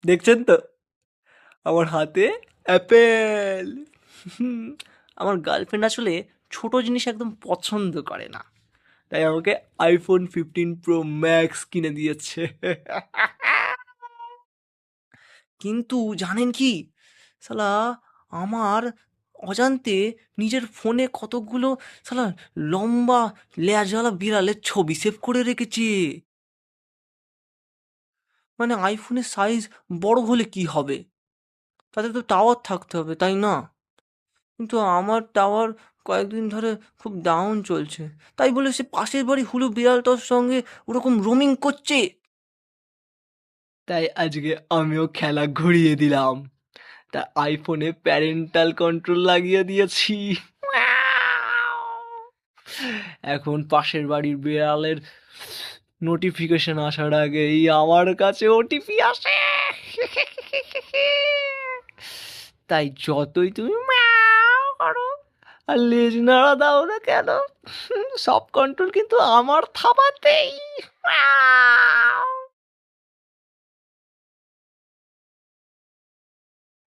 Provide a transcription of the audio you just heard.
দেখছেন তো আমার হাতে অ্যাপেল। আমার গার্লফ্রেন্ড আসলে ছোট জিনিস একদম পছন্দ করে না, তাই আমাকে আইফোন 15 প্রো ম্যাক্স কিনে দিয়েছে। কিন্তু জানেন কি, শালা আমার অজান্তে নিজের ফোনে কতকগুলো শালা লম্বা লেজওয়ালা বিড়ালের ছবি সেভ করে রেখেছি। মানে আইফোনের সাইজ বড় হলে কি হবে, তাতে তো টাওয়ার থাকতে হবে তাই না? কিন্তু আমার টাওয়ার কয়েকদিন ধরে খুব ডাউন চলছে, তাই বলে সে পাশের বাড়ি হুলু বিড়ালটার সঙ্গে ওরকম রোমিং করছে। তাই আজকে আমিও খেলা ঘুরিয়ে দিলাম, তা আইফোনে প্যারেন্টাল কন্ট্রোল লাগিয়ে দিয়েছি। এখন পাশের বাড়ির বিড়ালের নোটিফিকেশন আসার আগেই আমার কাছে ওটিপি আসে। তাই যতই তুমি ম্যাও করো আর লেজ নাড়া দাও না কেন, সব কন্ট্রোল কিন্তু আমার থাবাতেই।